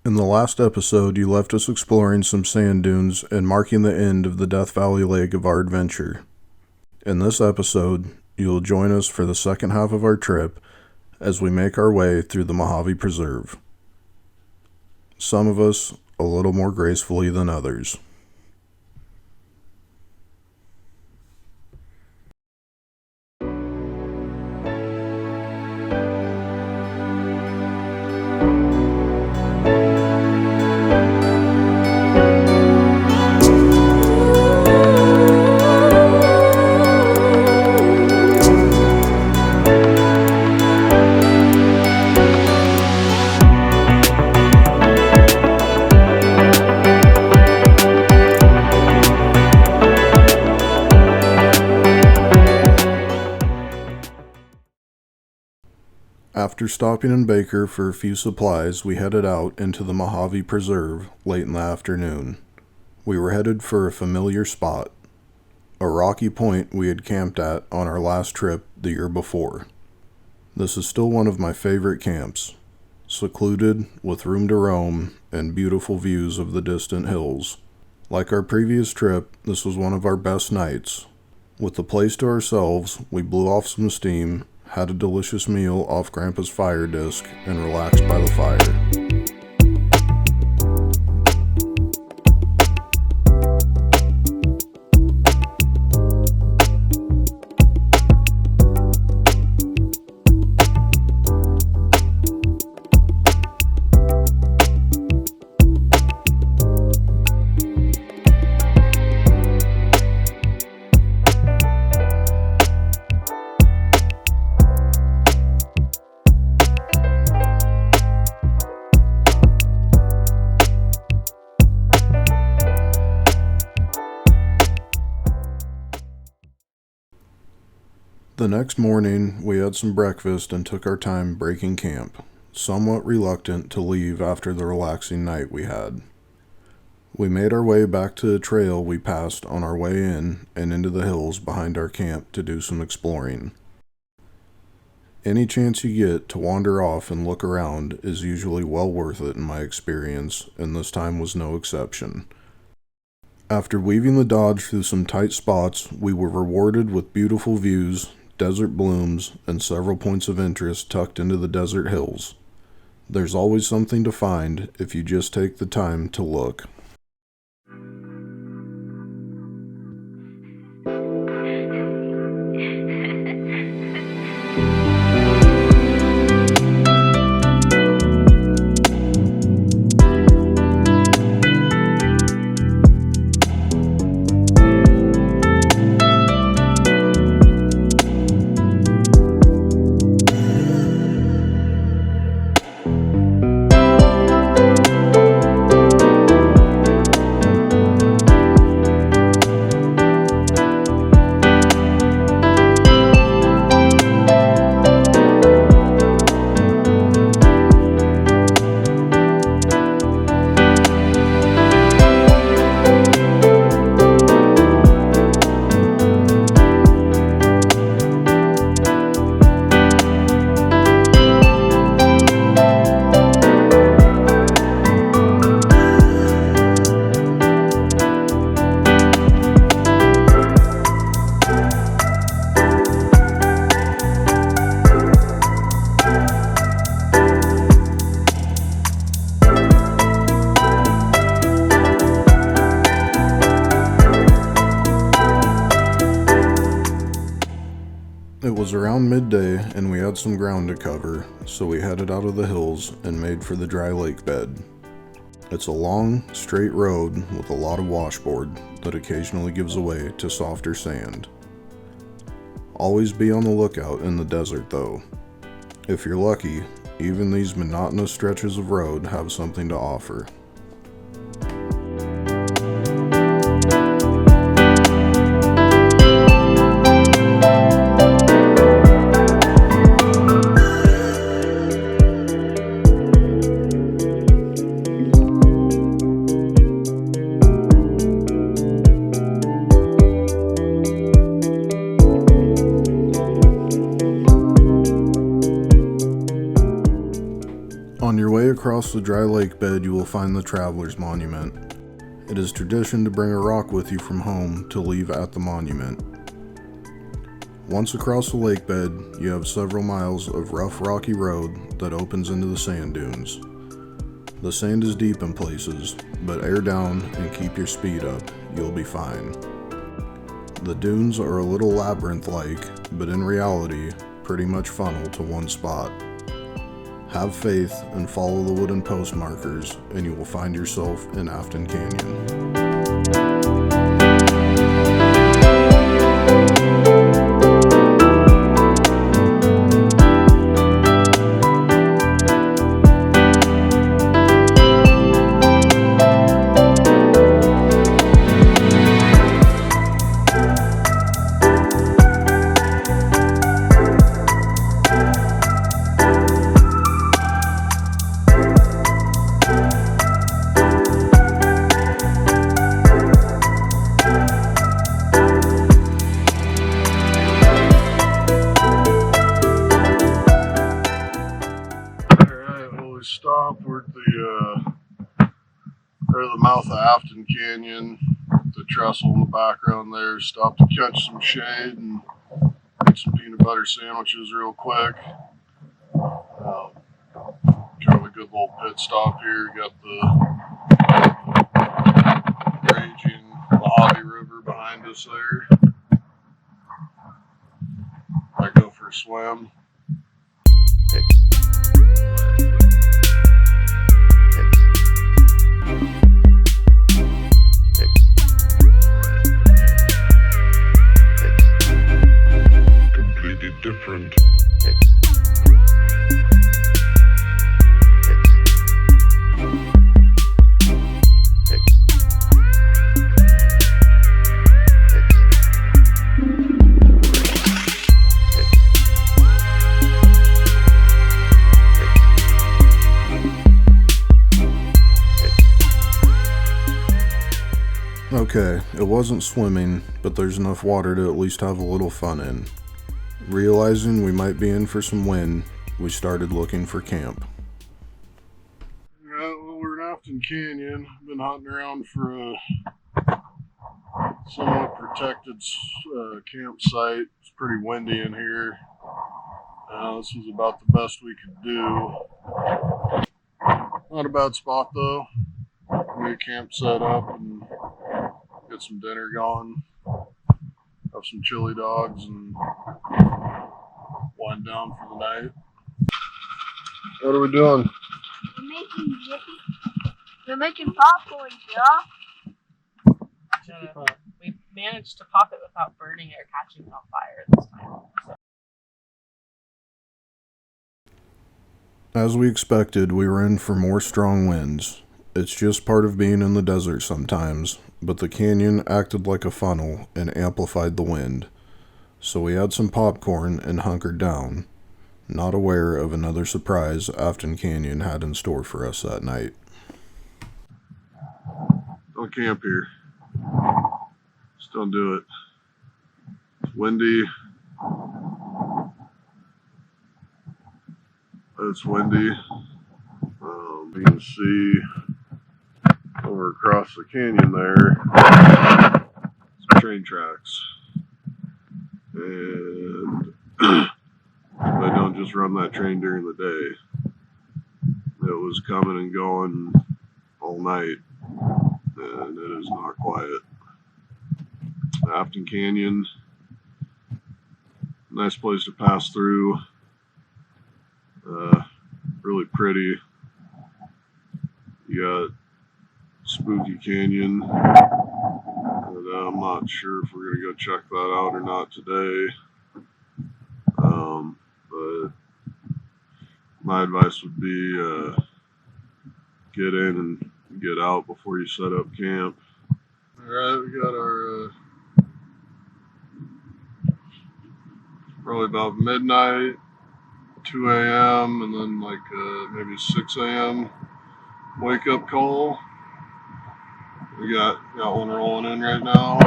In the last episode, you left us exploring some sand dunes and marking the end of the Death Valley leg of our adventure. In this episode, you will join us for the second half of our trip as we make our way through the Mojave Preserve. Some of us a little more gracefully than others. After stopping in Baker for a few supplies, we headed out into the Mojave Preserve late in the afternoon. We were headed for a familiar spot, a rocky point we had camped at on our last trip the year before. This is still one of my favorite camps, secluded with room to roam and beautiful views of the distant hills. Like our previous trip, this was one of our best nights. With the place to ourselves, we blew off some steam, had a delicious meal off Grandpa's fire disc, and relaxed by the fire. The next morning, we had some breakfast and took our time breaking camp, somewhat reluctant to leave after the relaxing night we had. We made our way back to the trail we passed on our way in and into the hills behind our camp to do some exploring. Any chance you get to wander off and look around is usually well worth it in my experience, and this time was no exception. After weaving the dodge through some tight spots, we were rewarded with beautiful views, desert blooms, and several points of interest tucked into the desert hills. There's always something to find if you just take the time to look. It was around midday and we had some ground to cover, so we headed out of the hills and made for the dry lake bed. It's a long, straight road with a lot of washboard that occasionally gives away to softer sand. Always be on the lookout in the desert though. If you're lucky, even these monotonous stretches of road have something to offer. On your way across the dry lake bed, you will find the Traveler's Monument. It is tradition to bring a rock with you from home to leave at the monument. Once across the lake bed, you have several miles of rough rocky road that opens into the sand dunes. The sand is deep in places, but air down and keep your speed up, you'll be fine. The dunes are a little labyrinth-like, but in reality, pretty much funnel to one spot. Have faith and follow the wooden post markers, and you will find yourself in Afton Canyon. Stop. We're at the mouth of Afton Canyon. The trestle in the background there. Stop to catch some shade and make some peanut butter sandwiches real quick. Kind of a good little pit stop here. Got the raging Mojave River behind us there. I go for a swim. Completely different. Okay, it wasn't swimming, but there's enough water to at least have a little fun in. Realizing we might be in for some wind, we started looking for camp. Yeah, well, we're in Afton Canyon. Been hunting around for a somewhat protected campsite. It's pretty windy in here. This was about the best we could do. Not a bad spot though. Get a camp set up and get some dinner going. Have some chili dogs and wind down for the night. What are we doing? We're making popcorn, yeah? We managed to pop it without burning it or catching it on fire this time. So. As we expected, we were in for more strong winds. It's just part of being in the desert sometimes, but the canyon acted like a funnel and amplified the wind. So we had some popcorn and hunkered down, not aware of another surprise Afton Canyon had in store for us that night. Don't camp here. Just don't do it. It's windy. It's windy. You can see over across the canyon there, some train tracks. And they don't just run that train during the day. It was coming and going all night, and it is not quiet. Afton Canyon, nice place to pass through. Really pretty. You got Spooky Canyon, and I'm not sure if we're gonna go check that out or not today. But my advice would be get in and get out before you set up camp. All right, we got our probably about midnight, 2 a.m. and then like maybe 6 a.m. wake up call. We got one rolling in right now. Our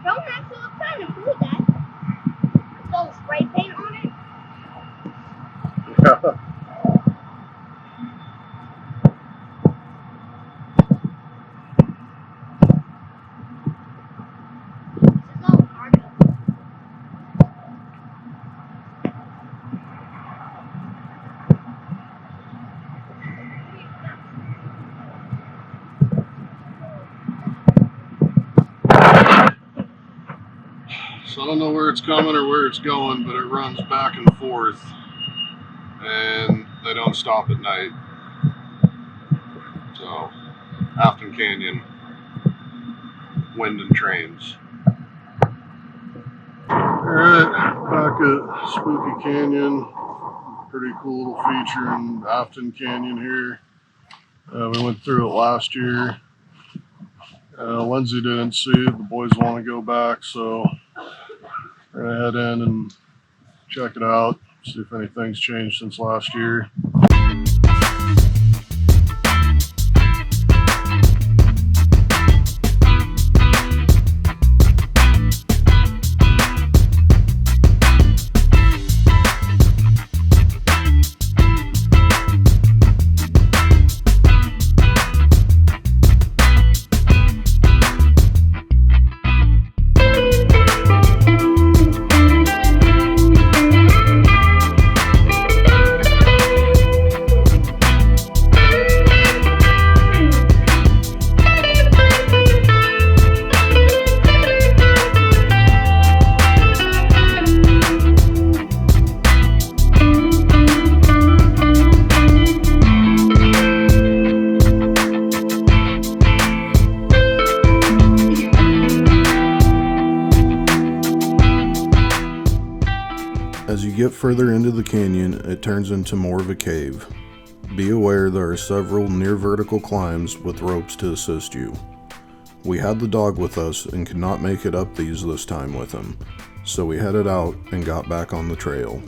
phone actually looks kind of cool, Dad. So I don't know where it's coming or where it's going, but it runs back and forth, and they don't stop at night. So, Afton Canyon, wind and trains. Alright, back at Spooky Canyon. Pretty cool little feature in Afton Canyon here. We went through it last year. Lindsay didn't see it. The boys want to go back, so we're going to head in and check it out, see if anything's changed since last year. As you get further into the canyon, it turns into more of a cave. Be aware there are several near vertical climbs with ropes to assist you. We had the dog with us and could not make it up these this time with him, so we headed out and got back on the trail.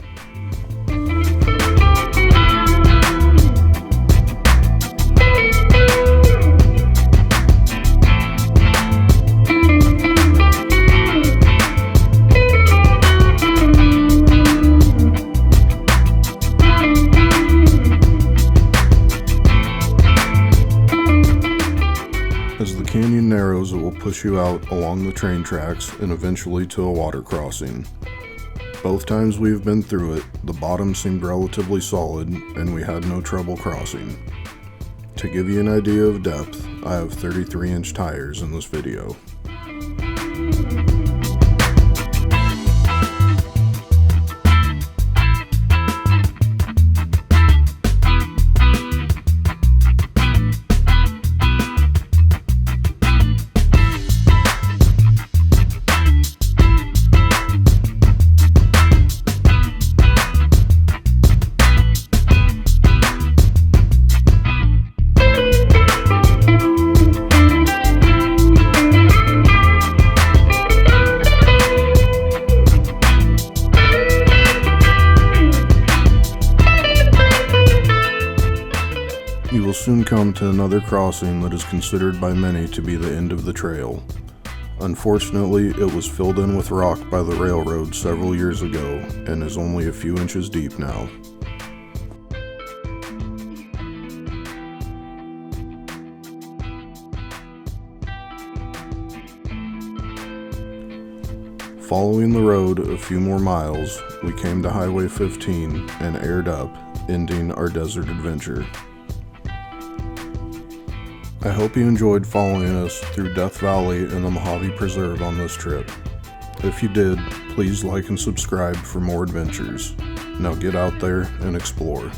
As the canyon narrows, it will push you out along the train tracks and eventually to a water crossing. Both times we've been through it, the bottom seemed relatively solid and we had no trouble crossing. To give you an idea of depth, I have 33-inch tires in this video. You will soon come to another crossing that is considered by many to be the end of the trail. Unfortunately, it was filled in with rock by the railroad several years ago and is only a few inches deep now. Following the road a few more miles, we came to Highway 15 and aired up, ending our desert adventure. I hope you enjoyed following us through Death Valley and the Mojave Preserve on this trip. If you did, please like and subscribe for more adventures. Now get out there and explore.